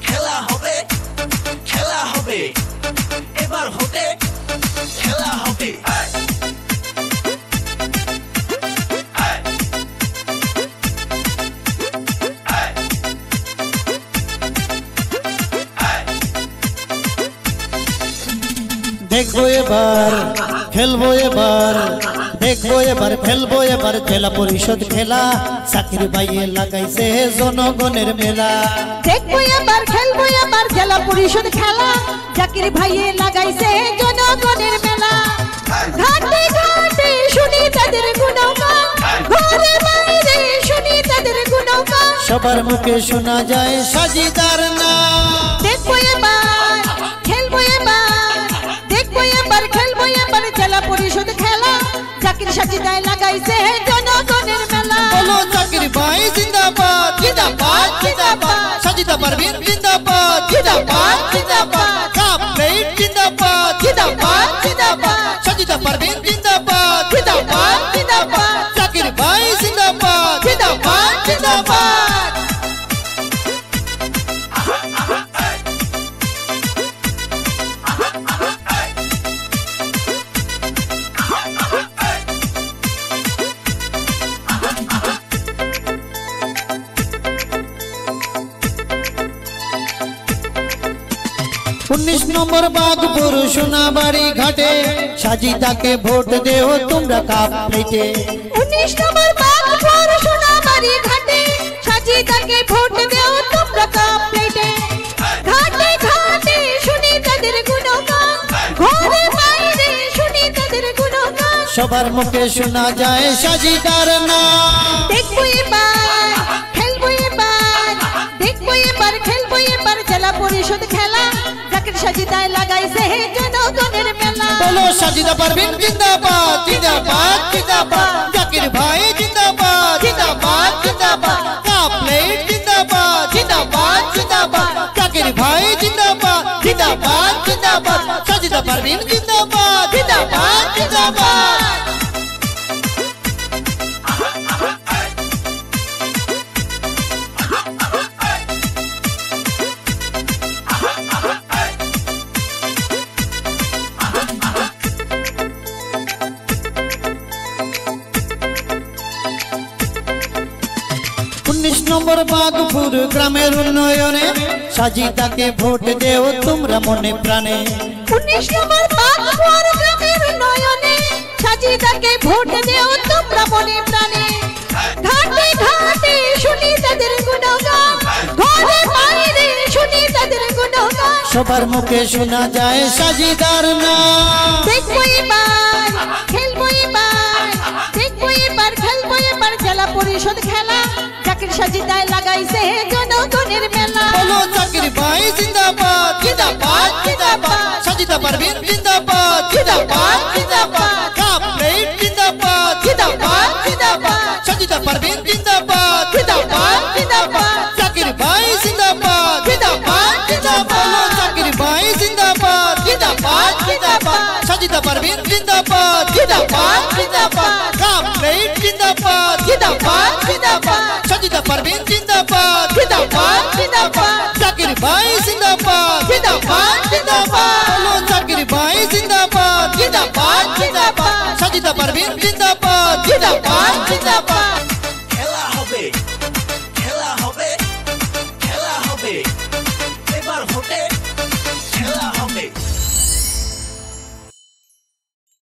খেলা হবে খেলা হবে এবার হবে খেলা হবে দেখবো এবার খেলবো এবার দেখবো এবার খেলবো এবার জেলা পরিষদ খেলা চাকরি পাইয়ে লাগাইছে জনগণের মেলা। দেখবো এবার খেলবো এবার জেলা পরিষদ খেলা চাকরি ভাইয়ে লাগাইছে জনগণের মেলা। ঘাটে ঘাটে শুনি তাদের গুণগান, ঘরে বাইরে শুনি তাদের গুণগান, সবার মুখে শোনা যায় সাজিদার নাম। দেখবো এবার খেলবো এবার দেখবো এবার খেলবো এবার জেলা পরিষদ খেলা চাকরি সাজিদায় লাগাইছে জনগণের মেলা। বলো চাকরি ভাই জিন্দাবাদ জিন্দাবাদ জিন্দাবাদ, সাজিদা পারভিন জিন্দাবাদ জিন্দাবাদ জিন্দাবাদ, কাপ প্লেট জিন্দাবাদ জিন্দাবাদ জিন্দাবাদ, সাজিদা পারভিন জিন্দাবাদ জিন্দাবাদ জিন্দাবাদ, চাকরি ভাই জিন্দাবাদ জিন্দাবাদ জিন্দাবাদ। उन्नीस नंबर बागपुर सोनाबाड़ी घाटे साजिदाके भोट देओ तुमरा काप प्लेटे। 19 नंबर बागपुर सोनाबाड़ी घाटे साजिदाके भोट देओ তোমরা কাপ প্লেটে। ঘাটে ঘাটে শুনি তাদের গুণগান, ঘরে বাইরে শুনি তাদের গুণগান, সবার মুখে শোনা যায় সাজিদার নাম। দেখবো এবার খেলবো এবার দেখবো এবার খেলবো এবার জেলা পরিষদ খেলা চাকরি সাজিদায় লাগাইছে জনগণের মেলা। বলো সাজিদা পারভিন জিন্দাবাদ জিন্দাবাদ জিন্দাবাদ, জাকির ভাই জিন্দাবাদ জিন্দাবাদ জিন্দাবাদ, কাপ প্লেট জিন্দাবাদ জিন্দাবাদ জিন্দাবাদ, জাকির ভাই জিন্দাবাদ জিন্দাবাদ জিন্দাবাদ, সাজিদা পারভিন জিন্দাবাদ জিন্দাবাদ জিন্দাবাদ। उन्नीस नंबर बागपुर ग्रामेर उन्नयने साजिदाके भोट देओ तुमरा मने प्राणे। 19 नंबर बागपुर গ্রামের উন্নয়নে সাজিদাকে ভোট দেও তোমরা মনে প্রাণে। ঘাটে ঘাটে শুনি তাদের গুণগান, ঘরে বাইরে শুনি তাদের গুণগান, সবার মুখে শোনা যায় সাজিদার নাম। দেখবো এবার খেলবো এবার দেখবো এবার খেলবো এবার জেলা পরিষদ খেলা চাকরি সাজিদায় লাগাইছে জনগণের মেলা। বলো চাকরি ভাই জিন্দাবাদ জিন্দাবাদ জিন্দাবাদ, সাজিদা পারভিন জিন্দাবাদ জিন্দাবাদ জিন্দাবাদ, কাপ প্লেট জিন্দাবাদ জিন্দাবাদ জিন্দাবাদ, সাজিদা পারভিন জিন্দাবাদ জিন্দাবাদ জিন্দাবাদ, চাকরি ভাই জিন্দাবাদ জিন্দাবাদ জিন্দাবাদ, বলো চাকরি ভাই জিন্দাবাদ জিন্দাবাদ জিন্দাবাদ, সাজিদা পারভিন জিন্দাবাদ জিন্দাবাদ জিন্দাবাদ, কাপ প্লেট জিন্দাবাদ জিন্দাবাদ জিন্দাবাদ, সাজিদা পারভিন জিন্দাবাদ জিন্দাবাদ জিন্দাবাদ, চাকরি ভাই জিন্দাবাদ জিন্দাবাদ জিন্দাবাদ, বলো চাকরি ভাই জিন্দাবাদ জিন্দাবাদ জিন্দাবাদ, সাজিদা পারভিন